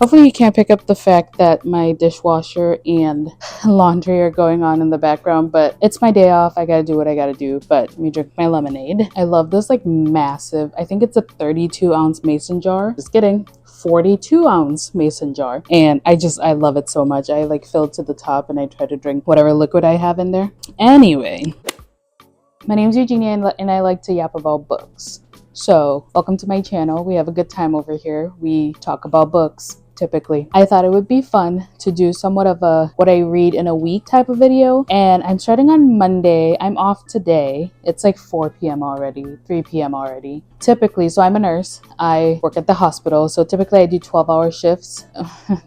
Hopefully you can't pick up the fact that my dishwasher and laundry are going on in the background, but it's my day off. I gotta do what I gotta do. But let me drink my lemonade. I love this like massive, I think it's a 32-ounce mason jar. Just kidding. 42-ounce mason jar. And I love it so much. I like fill it to the top and I try to drink whatever liquid I have in there. Anyway, my name's Eugenia and I like to yap about books. So, welcome to my channel. We have a good time over here. We talk about books. Typically, I thought it would be fun to do somewhat of a what I read in a week type of video, and I'm starting on Monday. I'm off today. It's like 4 p.m. already, 3 p.m. already. Typically, so I'm a nurse. I work at the hospital, so typically I do 12-hour shifts.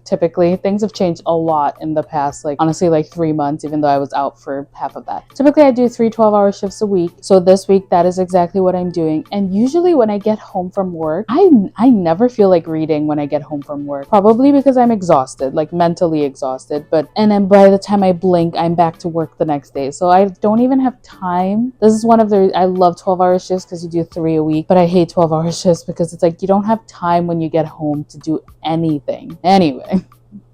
Typically, things have changed a lot in the past, like honestly, like 3 months, even though I was out for half of that. Typically, I do 3 12-hour shifts a week. So this week, that is exactly what I'm doing. And usually when I get home from work, I never feel like reading when I get home from work. Probably because I'm exhausted, like mentally exhausted. And then by the time I blink, I'm back to work the next day. So I don't even have time. This is one of the, I love 12-hour shifts because you do 3 a week, but I hate 12-hour shifts because it's like you don't have time when you get home to do anything. Anyway,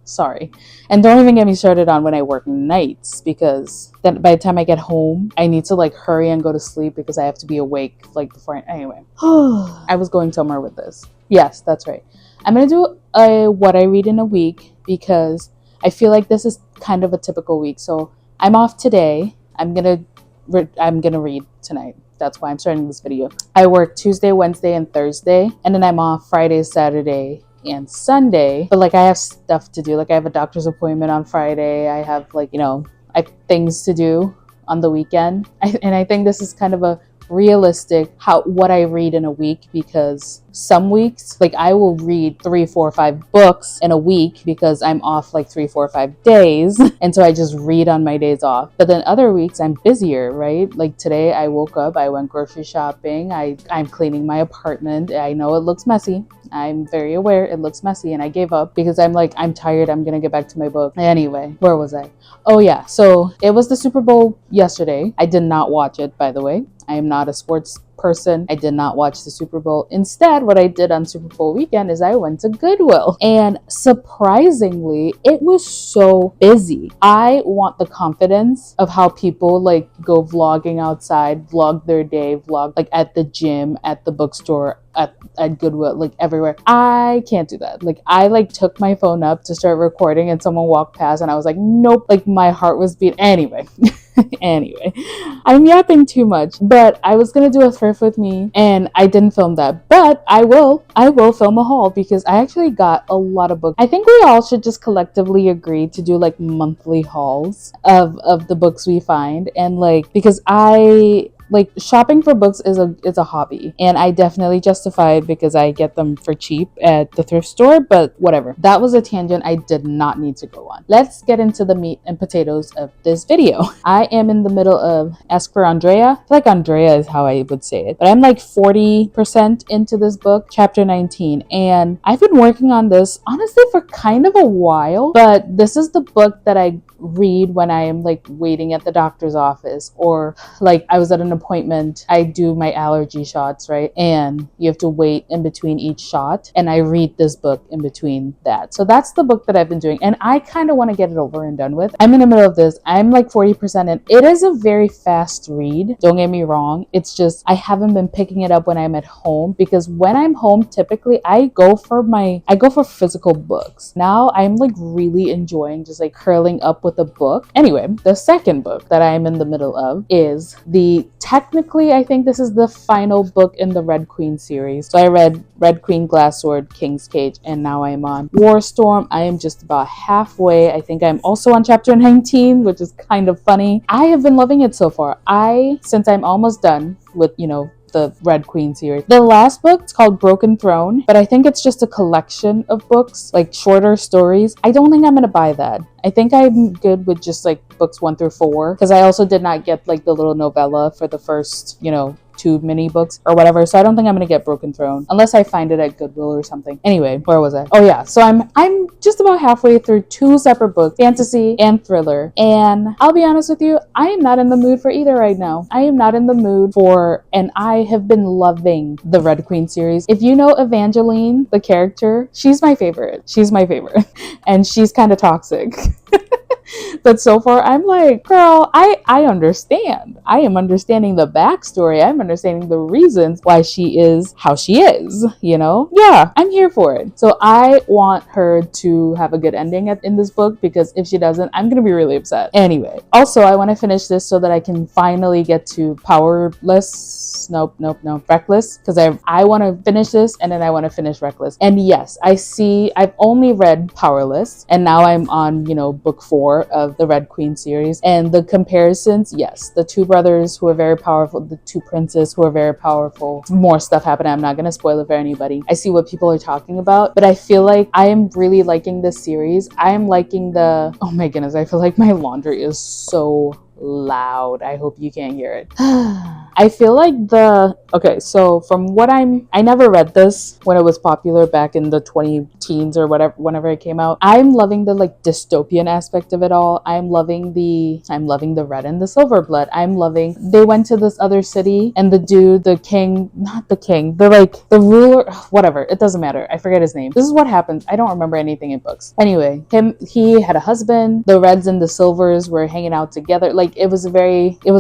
sorry. And don't even get me started on when I work nights, because then by the time I get home, I need to like hurry and go to sleep because I have to be awake like before. Anyway, I was going somewhere with this. Yes, that's right. I'm going to do a what I read in a week because I feel like this is kind of a typical week. So I'm off today. I'm going to read tonight. That's why I'm starting this video. I work Tuesday, Wednesday, and Thursday, and then I'm off Friday, Saturday, and Sunday. But like I have stuff to do. Like I have a doctor's appointment on Friday. I have like, I have things to do on the weekend. And I think this is kind of a realistic what I read in a week, because some weeks like I will read 3, 4, 5 books in a week because I'm off like 3, 4, 5 days, and so I just read on my days off. But then other weeks I'm busier, right? Like today I woke up, I went grocery shopping, I'm cleaning my apartment. I know it looks messy. I'm very aware it looks messy, and I gave up because I'm tired. I'm gonna get back to my book. Anyway, where was I? Oh yeah, so it was the Super Bowl yesterday. I did not watch it, by the way. I am not a sports person. I did not watch the Super Bowl. Instead, what I did on Super Bowl weekend is I went to Goodwill, and surprisingly, it was so busy. I want the confidence of how people like go vlogging outside, vlog their day, vlog like at the gym, at the bookstore, at Goodwill, like everywhere. I can't do that. Like I like took my phone up to start recording and someone walked past and I was like, nope, like my heart was beating. Anyway. Anyway, I'm yapping too much, but I was gonna do a thrift with me and I didn't film that, but I will film a haul because I actually got a lot of books. I think we all should just collectively agree to do like monthly hauls of the books we find, and like because I like shopping for books is a hobby, and I definitely justify it because I get them for cheap at the thrift store. But whatever, that was a tangent I did not need to go on. Let's get into the meat and potatoes of this video. I am in the middle of Ask for Andrea. I feel like Andrea is how I would say it, but I'm like 40% into this book, chapter 19, and I've been working on this honestly for kind of a while. But this is the book that I read when I am like waiting at the doctor's office, or like I was at an appointment. I do my allergy shots, right? And you have to wait in between each shot, and I read this book in between that. So that's the book that I've been doing, and I kind of want to get it over and done with. I'm in the middle of this. I'm like 40% in. It is a very fast read, don't get me wrong. It's just I haven't been picking it up when I'm at home, because when I'm home typically I go for physical books. Now I'm like really enjoying just like curling up with a book. Anyway, the second book that I'm in the middle of is technically I think this is the final book in the Red Queen series. So I read Red Queen, Glass Sword, King's Cage, and now I'm on War Storm. I am just about halfway. I think I'm also on chapter 19, which is kind of funny. I have been loving it so far. Since I'm almost done with, the Red Queen series. The last book is called Broken Throne, but I think it's just a collection of books, like shorter stories. I don't think I'm gonna buy that. I think I'm good with just like books 1 through 4, because I also did not get like the little novella for the first, 2 mini books or whatever. So I don't think I'm gonna get Broken Throne unless I find it at Goodwill or something. Anyway, where was I? Oh yeah, so I'm just about halfway through 2 separate books, fantasy and thriller. And I'll be honest with you, I am not in the mood for either right now. I am not in the mood for, and I have been loving the Red Queen series. If you know Evangeline, the character, she's my favorite. She's my favorite. And she's kind of toxic. But so far, I'm like, girl, I understand. I am understanding the backstory. I'm understanding the reasons why she is how she is, you know? Yeah, I'm here for it. So I want her to have a good ending in this book, because if she doesn't, I'm going to be really upset. Anyway, also, I want to finish this so that I can finally get to Powerless. Nope. Reckless. Because I want to finish this, and then I want to finish Reckless. And yes, I've only read Powerless, and now I'm on, book 4 of the Red Queen series. And the comparisons, yes, the 2 brothers who are very powerful, the 2 princes who are very powerful, more stuff happening. I'm not going to spoil it for anybody. I see what people are talking about, but I feel like I am really liking this series. I am liking oh my goodness, I feel like my laundry is so loud. I hope you can't hear it. I feel like okay, so from what I never read this when it was popular back in the 2010s or whatever, whenever it came out. I'm loving the dystopian aspect of it all. I'm loving the red and the silver blood. They went to this other city, and the dude, the king, not the king, the ruler, whatever, it doesn't matter. I forget his name. This is what happens. I don't remember anything in books. Anyway, he had a husband. The reds and the silvers were hanging out together. It was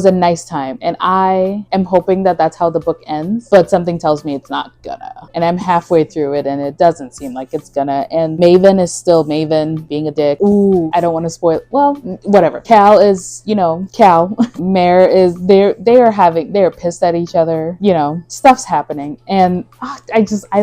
a nice time, and I am hoping that that's how the book ends, but something tells me it's not gonna, and I'm halfway through it and it doesn't seem like it's gonna. And Maven is still Maven, being a dick. Ooh, I don't want to spoil, well, whatever. Cal is, Cal. Mare is, they're pissed at each other, stuff's happening. And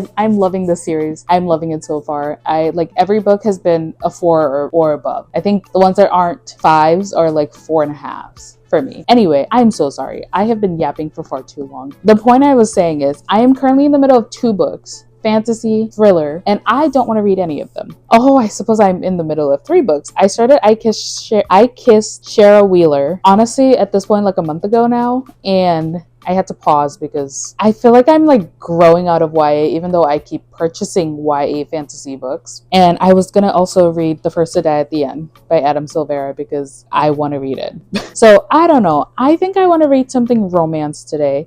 I'm loving this series. I'm loving it so far. Every book has been a 4 or above. I think the ones that aren't 5s are 4.5s for me. Anyway, I'm so sorry. I have been yapping for far too long. The point I was saying is, I am currently in the middle of 2 books, fantasy, thriller, and I don't want to read any of them. Oh, I suppose I'm in the middle of 3 books. I started I Kissed Shara Wheeler, honestly, at this point, a month ago now, and I had to pause because I feel like I'm growing out of YA, even though I keep purchasing YA fantasy books. And I was gonna also read The First to Die at the End by Adam Silvera because I want to read it. So I don't know. I think I want to read something romance today,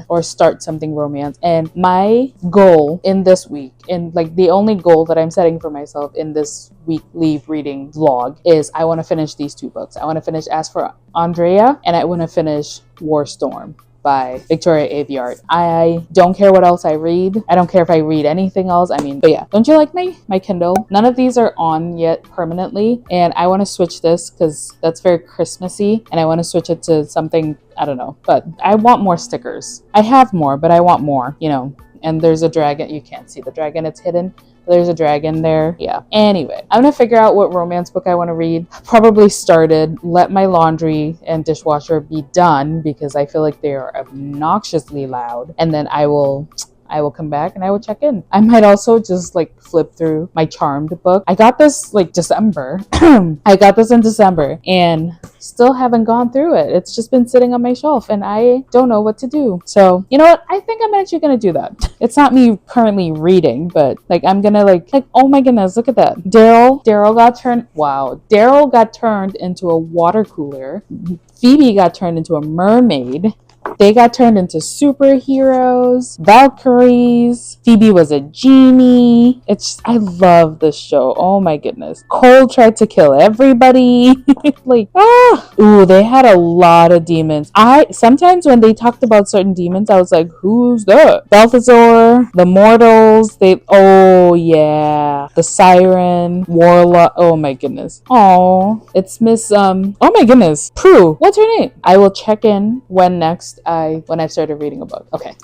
or start something romance. And my goal in this week, and the only goal that I'm setting for myself in this weekly reading vlog, is I want to finish these 2 books. I want to finish As for Andrea, and I want to finish War Storm by Victoria Aveyard. I don't care what else I read. I don't care if I read anything else. But yeah, don't you like my Kindle? None of these are on yet permanently, and I want to switch this because that's very Christmassy, and I want to switch it to something, I don't know, but I want more stickers. I have more, but I want more, and there's a dragon. You can't see the dragon, it's hidden. There's a dragon there. Yeah. Anyway, I'm gonna figure out what romance book I want to read. Probably started. Let my laundry and dishwasher be done because I feel like they are obnoxiously loud. And then I will come back and I will check in. I might also just flip through my Charmed book. I got this December. I got this in December and still haven't gone through it. It's just been sitting on my shelf and I don't know what to do. So, you know what? I think I'm actually gonna do that. It's not me currently reading, but I'm gonna oh my goodness, look at that. Daryl got turned into a water cooler. Phoebe got turned into a mermaid. They got turned into superheroes, Valkyries. Phoebe was a genie. I love this show. Oh my goodness. Cole tried to kill everybody. Ooh, they had a lot of demons. Sometimes when they talked about certain demons, I was like, who's that? Balthazar, the Mortals, oh yeah, the Siren, Warlock. Oh my goodness. Oh, it's Miss, oh my goodness, Prue. What's her name? I will check in when I've started reading a book. Okay.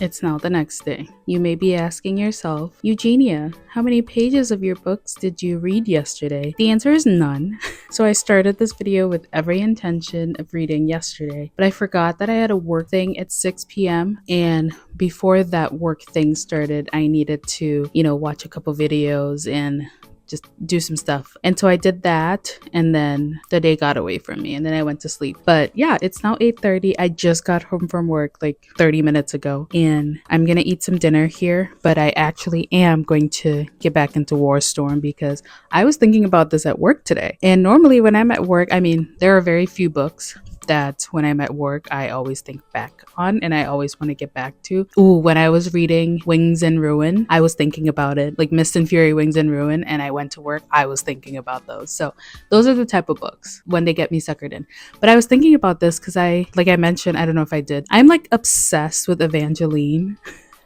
It's now the next day. You may be asking yourself, Eugenia, how many pages of your books did you read yesterday? The answer is none. So I started this video with every intention of reading yesterday, but I forgot that I had a work thing at 6 p.m. and before that work thing started, I needed to, watch a couple videos and just do some stuff. And so I did that, and then the day got away from me, and then I went to sleep. But yeah, it's now 8:30. I just got home from work like 30 minutes ago, and I'm gonna eat some dinner here, but I actually am going to get back into War Storm because I was thinking about this at work today. And normally when I'm at work, I mean, there are very few books that when I'm at work, I always think back on and I always want to get back to. Ooh, when I was reading Wings and Ruin, I was thinking about it, like Mist and Fury, Wings and Ruin, and I went to work, I was thinking about those. So those are the type of books when they get me suckered in. But I was thinking about this because like I mentioned, I don't know if I did, I'm like obsessed with Evangeline.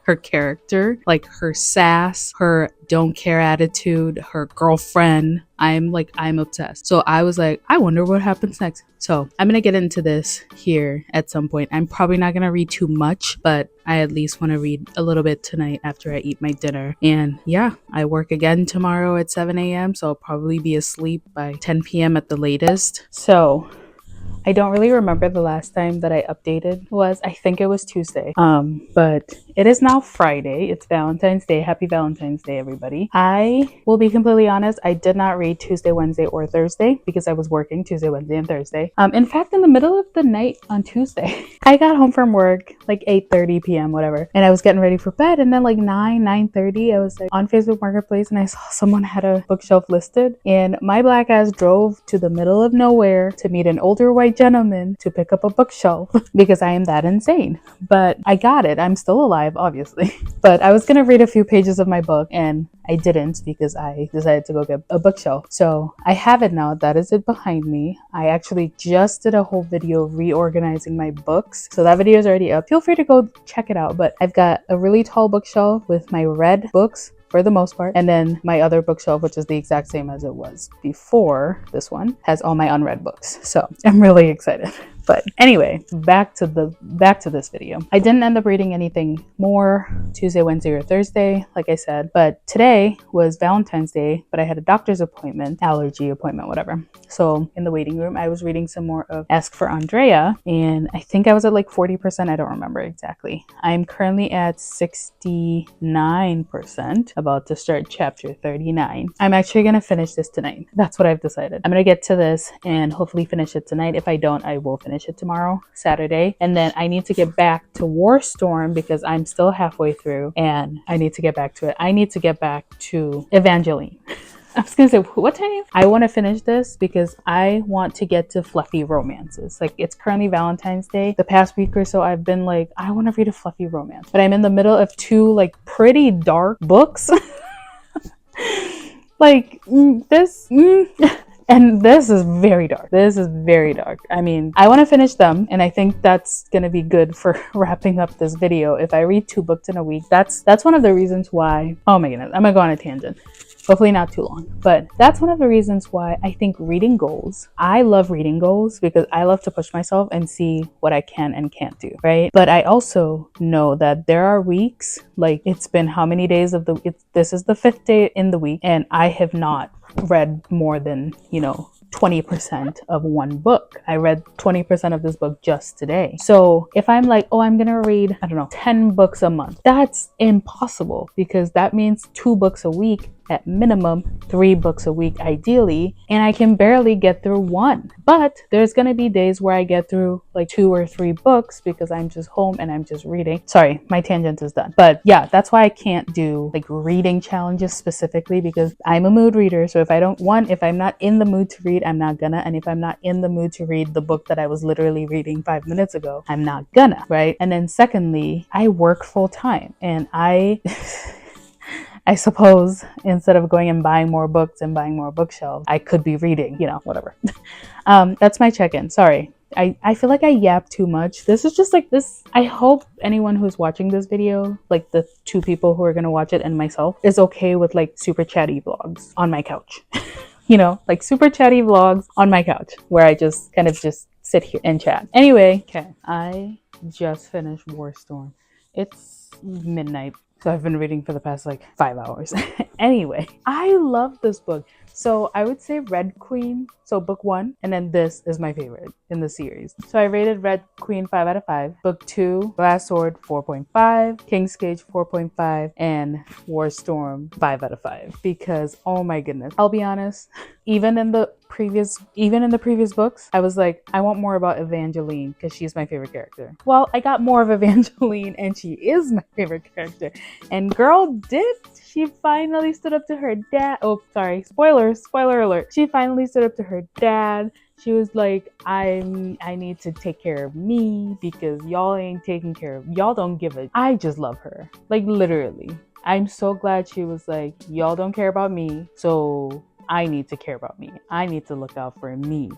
Her character, like her sass, her don't care attitude, her girlfriend. I'm obsessed. So I was like, I wonder what happens next. So I'm gonna get into this here at some point. I'm probably not gonna read too much, but I at least want to read a little bit tonight after I eat my dinner. And yeah, I work again tomorrow at 7 a.m. So I'll probably be asleep by 10 p.m. at the latest. So I don't really remember the last time that I updated was. I think it was Tuesday. But it is now Friday. It's Valentine's Day. Happy Valentine's Day, everybody. I will be completely honest. I did not read Tuesday, Wednesday, or Thursday because I was working Tuesday, Wednesday, and Thursday. In fact, in the middle of the night on Tuesday, I got home from work like 8:30 p.m., whatever. And I was getting ready for bed. And then like 9:30, I was like on Facebook Marketplace and I saw someone had a bookshelf listed. And my black ass drove to the middle of nowhere to meet an older white gentleman to pick up a bookshelf because I am that insane. But I got it. I'm still alive, obviously. But I was gonna read a few pages of my book and I didn't because I decided to go get a bookshelf. So I have it now. That is it behind me. I actually just did a whole video reorganizing my books. So that video is already up. Feel free to go check it out. But I've got a really tall bookshelf with my red books for the most part. And then my other bookshelf, which is the exact same as it was before this one, has all my unread books. So I'm really excited. But anyway, back to this video. I didn't end up reading anything more Tuesday, Wednesday, or Thursday, like I said. But today was Valentine's Day, but I had a doctor's appointment, allergy appointment, whatever. So in the waiting room, I was reading some more of Ask for Andrea, and I think I was at like 40%. I don't remember exactly. I'm currently at 69%, about to start chapter 39. I'm actually gonna finish this tonight. That's what I've decided. I'm gonna get to this and hopefully finish it tonight. If I don't, I will finish it tomorrow, Saturday. And then I need to get back to War Storm because I'm still halfway through and I need to get back to it. I need to get back to Evangeline. I was gonna say, what time? I want to finish this because I want to get to fluffy romances. Like, it's currently Valentine's Day. The past week or so, I've been like, I want to read a fluffy romance, but I'm in the middle of two like pretty dark books. Like this. And this is very dark. This is very dark. I mean, I want to finish them, and I think that's going to be good for wrapping up this video. If I read 2 books in a week, that's one of the reasons why. Oh my goodness, I'm going to go on a tangent. Hopefully not too long, but that's one of the reasons why I think reading goals. I love reading goals because I love to push myself and see what I can and can't do, right? But I also know that there are weeks, like it's been how many days of this is the 5th day in the week, and I have not read more than 20% of one book. I read 20% of this book just today. So if I'm like, oh, I'm gonna read, I don't know, 10 books a month, that's impossible because that means 2 books a week at minimum, 3 books a week ideally, and I can barely get through 1. But there's gonna be days where I get through like 2 or 3 books because I'm just home and I'm just reading. Sorry, my tangent is done. But yeah, that's why I can't do like reading challenges specifically because I'm a mood reader. So if I'm not in the mood to read, I'm not gonna. And if I'm not in the mood to read the book that I was literally reading 5 minutes ago, I'm not gonna, right? And then secondly, I work full time and I suppose instead of going and buying more books and buying more bookshelves, I could be reading, whatever. That's my check-in. Sorry. I feel like I yap too much. This is just like this. I hope anyone who's watching this video, like the 2 people who are going to watch it and myself, is okay with like super chatty vlogs on my couch. Like super chatty vlogs on my couch where I just kind of just sit here and chat. Anyway, okay. I just finished War Storm. It's midnight. So I've been reading for the past like 5 hours. Anyway, I love this book. So I would say Red Queen, so book 1, and then this is my favorite in the series. So I rated Red Queen 5 out of 5, book 2, Glass Sword 4.5, King's Cage 4.5, and War Storm 5 out of 5. Because oh my goodness, I'll be honest, even in the previous books, I was like, I want more about Evangeline because she's my favorite character. Well, I got more of Evangeline and she is my favorite character. And girl did, she finally stood up to her dad. Oh, sorry, spoiler alert. She finally stood up to her dad. She was like, I need to take care of me because y'all ain't taking care of, y'all don't give a, I just love her. Like literally. I'm so glad she was like, y'all don't care about me, so I need to care about me. I need to look out for me.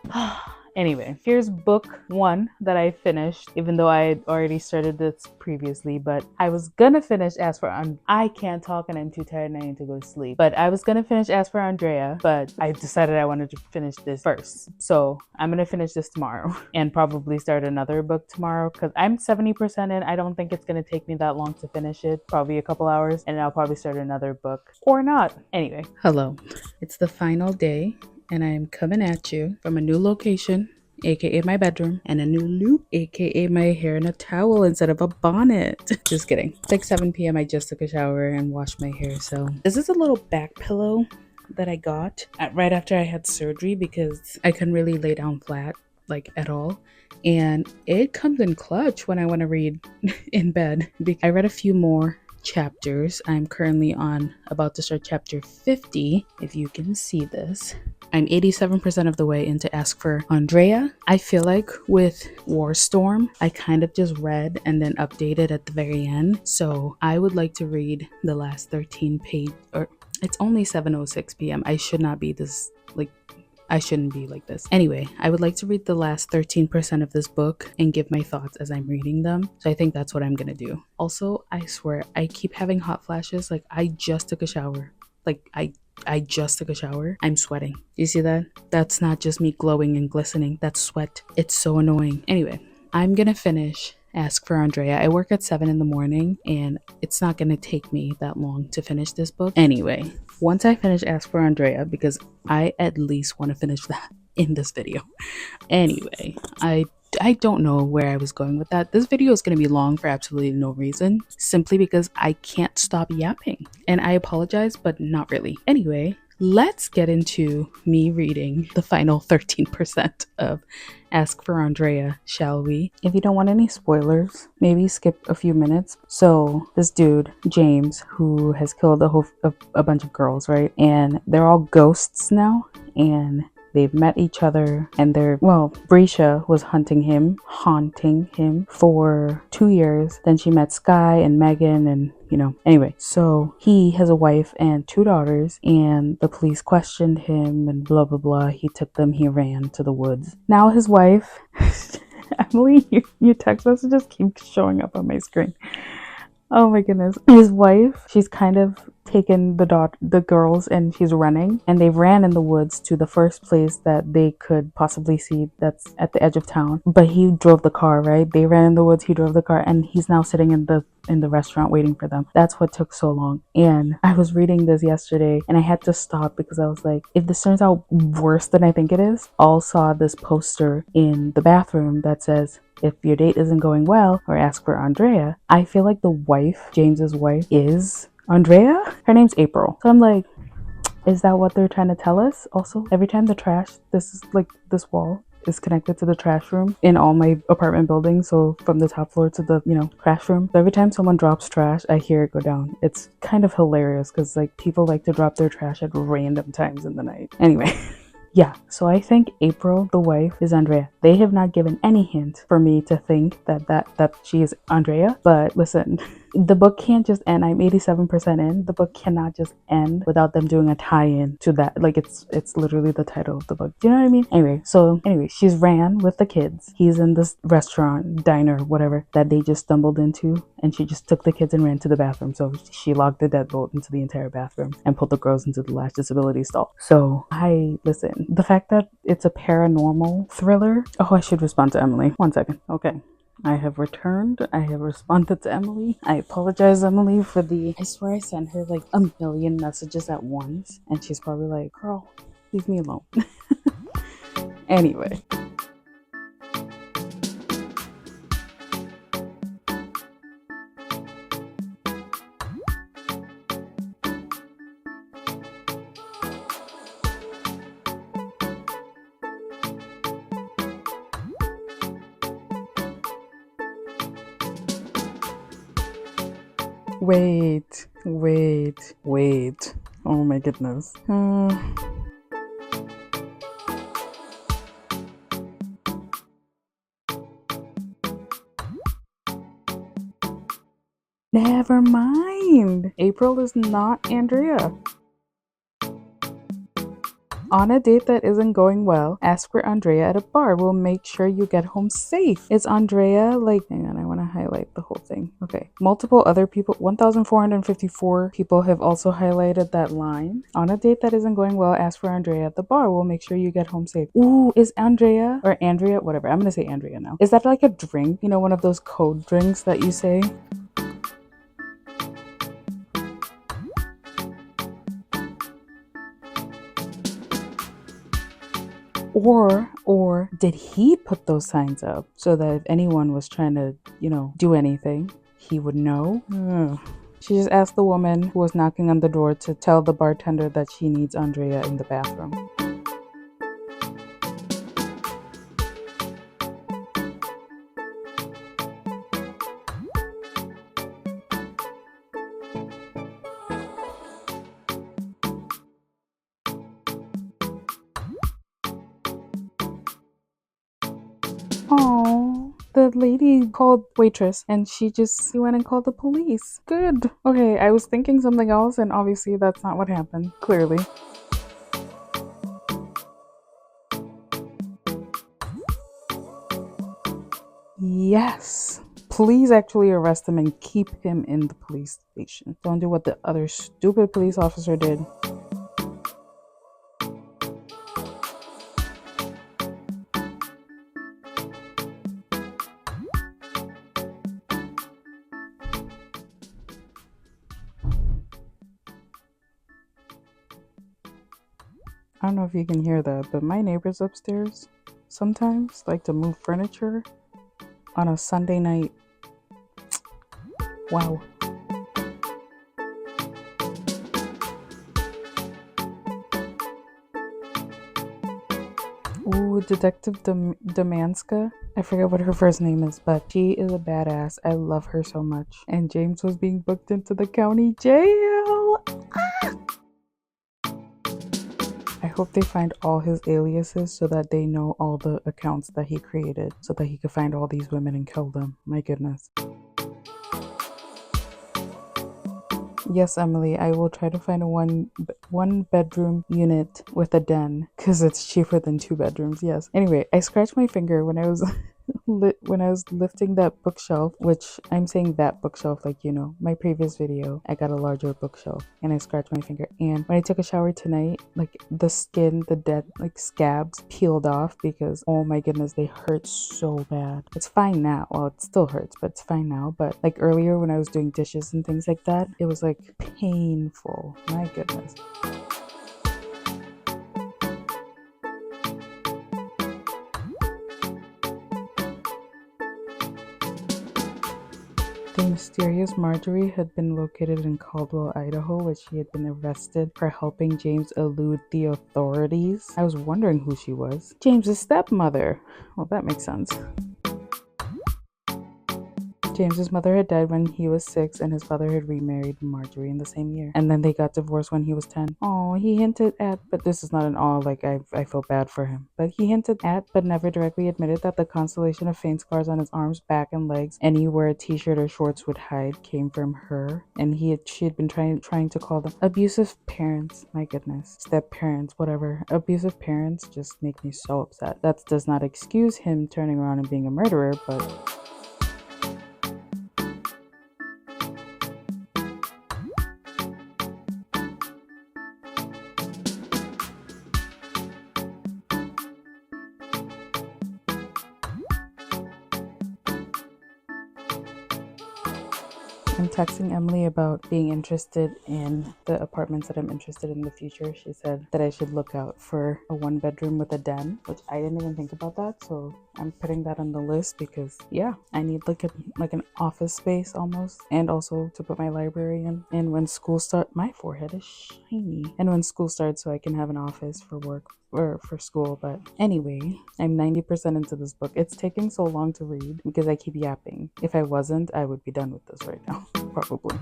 Anyway, here's book 1 that I finished, even though I had already started this previously, but I was gonna finish As for I can't talk and I'm too tired and I need to go to sleep. But I was gonna finish As for Andrea, but I decided I wanted to finish this first. So I'm gonna finish this tomorrow and probably start another book tomorrow because I'm 70% in. I don't think it's gonna take me that long to finish it, probably a couple hours, and I'll probably start another book or not. Anyway. Hello, it's the final day and I'm coming at you from a new location, aka my bedroom, and a new loop, aka my hair in a towel instead of a bonnet. Just kidding. It's like 7 p.m. I just took a shower and washed my hair. So this is a little back pillow that I got right after I had surgery because I couldn't really lay down flat like at all. And it comes in clutch when I want to read in bed. I read a few more chapters. I'm currently about to start chapter 50, if you can see this. I'm 87% of the way into Ask for Andrea. I feel like with War Storm, I kind of just read and then updated at the very end. So I would like to read the last 13 page, or it's only 7:06 p.m. I shouldn't be like this. Anyway, I would like to read the last 13% of this book and give my thoughts as I'm reading them. So I think that's what I'm gonna do. Also, I swear, I keep having hot flashes. Like I just took a shower. I just took a shower. I'm sweating. You see that? That's not just me glowing and glistening. That's sweat. It's so annoying. Anyway, I'm gonna finish Ask for Andrea. I work at 7 in the morning and it's not gonna take me that long to finish this book. Anyway, once I finish Ask for Andrea, because I at least want to finish that in this video. Anyway, I don't know where I was going with that. This video is going to be long for absolutely no reason, simply because I can't stop yapping. And I apologize, but not really. Anyway, let's get into me reading the final 13% of Ask for Andrea, shall we? If you don't want any spoilers, maybe skip a few minutes. So this dude, James, who has killed a bunch of girls, right? And they're all ghosts now. And they've met each other and Brescia was haunting him for 2 years. Then she met Sky and Megan and, anyway. So he has a wife and 2 daughters and the police questioned him and blah, blah, blah. He took them, he ran to the woods. Now his wife, Emily, your text messages keep showing up on my screen. Oh my goodness. His wife, she's kind of taken the girls and she's running, and they ran in the woods to the first place that they could possibly see that's at the edge of town. But he drove the car, right? They ran in the woods, he drove the car, and he's now sitting in the restaurant waiting for them. That's what took so long. And I was reading this yesterday and I had to stop because I was like, if this turns out worse than I think it is. All saw this poster in the bathroom that says, if your date isn't going well, or ask for Andrea. I feel like the wife, James's wife, is Andrea. Her name's April. So I'm like, is that what they're trying to tell us? Also, every time this wall is connected to the trash room in all my apartment buildings. So from the top floor to the, trash room. So every time someone drops trash, I hear it go down. It's kind of hilarious because people like to drop their trash at random times in the night. Anyway. Yeah, so I think April, the wife, is Andrea. They have not given any hint for me to think that she is Andrea. But listen, the book can't just end. I'm 87% in. The book cannot just end without them doing a tie-in to that. Like it's literally the title of the book. Do you know what I mean? Anyway, she's ran with the kids. He's in this restaurant, diner, whatever, that they just stumbled into. And she just took the kids and ran to the bathroom. So she locked the deadbolt into the entire bathroom and pulled the girls into the last disability stall. So the fact that it's a paranormal thriller. Oh, I should respond to Emily. 1 second. Okay. I have returned. I have responded to Emily. I apologize, Emily, for I swear I sent her like a million messages at once, and she's probably like, girl, leave me alone. Anyway. Wait. Oh my goodness. Never mind. April is not Andrea. On a date that isn't going well, ask for Andrea at a bar. We'll make sure you get home safe. Is Andrea like, hang on, I want to highlight the whole thing. Okay. Multiple other people, 1,454 people have also highlighted that line. On a date that isn't going well, ask for Andrea at the bar. We'll make sure you get home safe. Ooh, is Andrea or Andrea, whatever. I'm going to say Andrea now. Is that like a drink? You know, one of those code drinks that you say? Or did he put those signs up so that if anyone was trying to, do anything, he would know? She just asked the woman who was knocking on the door to tell the bartender that she needs Andrea in the bathroom. Oh, the lady called waitress and she went and called the police. Good. Okay, I was thinking something else and obviously that's not what happened, clearly. Yes. Please actually arrest him and keep him in the police station. Don't do what the other stupid police officer did. I don't know if you can hear that, but my neighbors upstairs sometimes like to move furniture on a Sunday night. Wow. Ooh, Detective Damanska. I forget what her first name is, but she is a badass. I love her so much. And James was being booked into the county jail. I hope they find all his aliases so that they know all the accounts that he created so that he could find all these women and kill them. My goodness. Yes, Emily, I will try to find a one bedroom unit with a den because it's cheaper than 2 bedrooms. Yes. Anyway, I scratched my finger when I was when I was lifting that bookshelf, which I'm saying that bookshelf like, my previous video, I got a larger bookshelf and I scratched my finger. And when I took a shower tonight, like the skin, the dead like scabs peeled off because oh my goodness, they hurt so bad. It's fine now. Well, it still hurts, but it's fine now. But like earlier when I was doing dishes and things like that, it was like painful. My goodness. The mysterious Marjorie had been located in Caldwell, Idaho, where she had been arrested for helping James elude the authorities. I was wondering who she was. James's stepmother. Well, that makes sense. James's mother had died when he was 6 and his father had remarried Marjorie in the same year. And then they got divorced when he was 10. Oh, he hinted at, but this is not an all, like I feel bad for him. But he hinted at, but never directly admitted that the constellation of faint scars on his arms, back, and legs, anywhere a t-shirt or shorts would hide, came from her. And she had been trying to call them abusive parents. My goodness. Step parents, whatever. Abusive parents just make me so upset. That does not excuse him turning around and being a murderer, but I'm texting Emily about being interested in the apartments that I'm interested in the future. She said that I should look out for a 1-bedroom with a den, which I didn't even think about that. So I'm putting that on the list because yeah, I need like an office space almost, and also to put my library in. And when school starts, my forehead is shiny. And when school starts, so I can have an office for work or for school. But anyway, I'm 90% into this book. It's taking so long to read because I keep yapping. If I wasn't, I would be done with this right now, probably.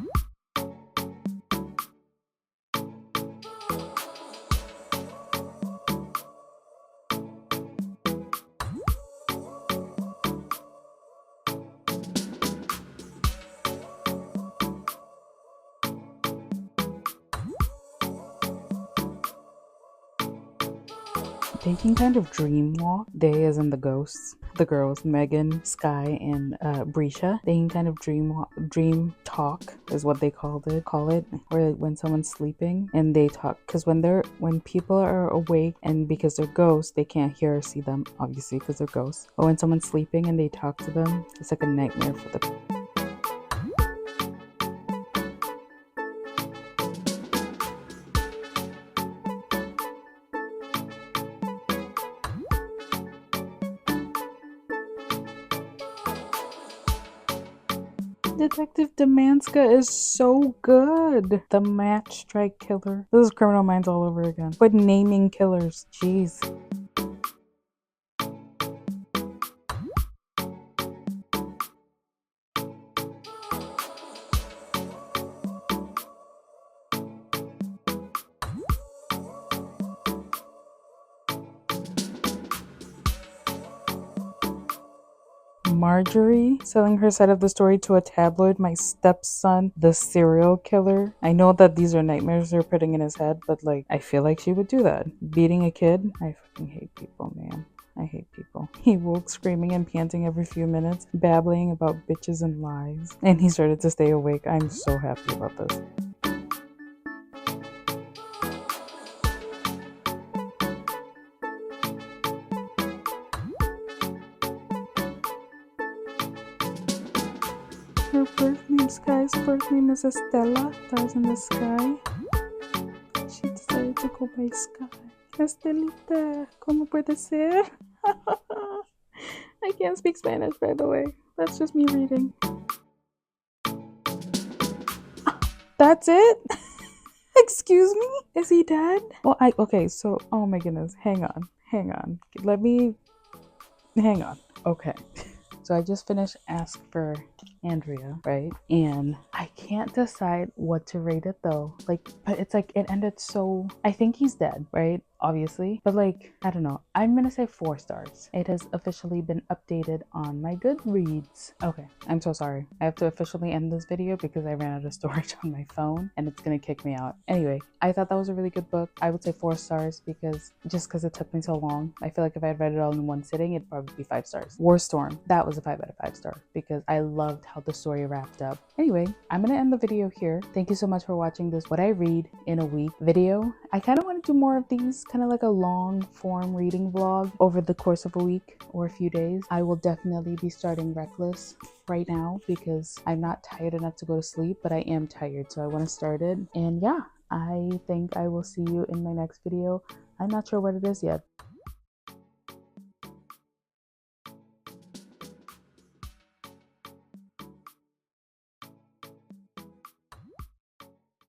They can kind of dream walk. They, as in the ghosts, the girls, Megan, Sky, and Brisha. They can kind of dream talk is what they call it, or when someone's sleeping and they talk. Because when people are awake and because they're ghosts, they can't hear or see them, obviously, because they're ghosts. But when someone's sleeping and they talk to them, it's like a nightmare for the. Detective Demanska is so good. The Match Strike Killer. This is Criminal Minds all over again. But naming killers. Jeez. Marjorie selling her side of the story to a tabloid. My stepson, the serial killer. I know that these are nightmares they're putting in his head, but like, I feel like she would do that. Beating a kid? I fucking hate people, man. I hate people. He woke screaming and panting every few minutes, babbling about bitches and lies. And he started to stay awake. I'm so happy about this. Her birth name, Sky's birth name is Estella. Stars in the sky. She decided to go by Sky. Estelita, ¿cómo puede ser? I can't speak Spanish, by the way. That's just me reading. That's it? Excuse me? Is he dead? Well, okay, so, oh my goodness. Hang on. Hang on. Okay. So I just finished Ask for Andrea, right? And I can't decide what to rate it though. Like, but it's like it ended so. I think he's dead, right? Obviously, but like, I don't know. I'm gonna say 4 stars. It has officially been updated on my Goodreads. Okay, I'm so sorry. I have to officially end this video because I ran out of storage on my phone and it's gonna kick me out. Anyway, I thought that was a really good book. I would say 4 stars because it took me so long. I feel like if I had read it all in one sitting, it'd probably be 5 stars. War Storm, that was a 5 out of 5 star because I loved how the story wrapped up. Anyway, I'm gonna end the video here. Thank you so much for watching this What I Read in a Week video. I kind of want to do more of these, kind of like a long form reading vlog over the course of a week or a few days. I will definitely be starting Reckless right now because I'm not tired enough to go to sleep, but I am tired, so I want to start it. And yeah, I think I will see you in my next video. I'm not sure what it is yet.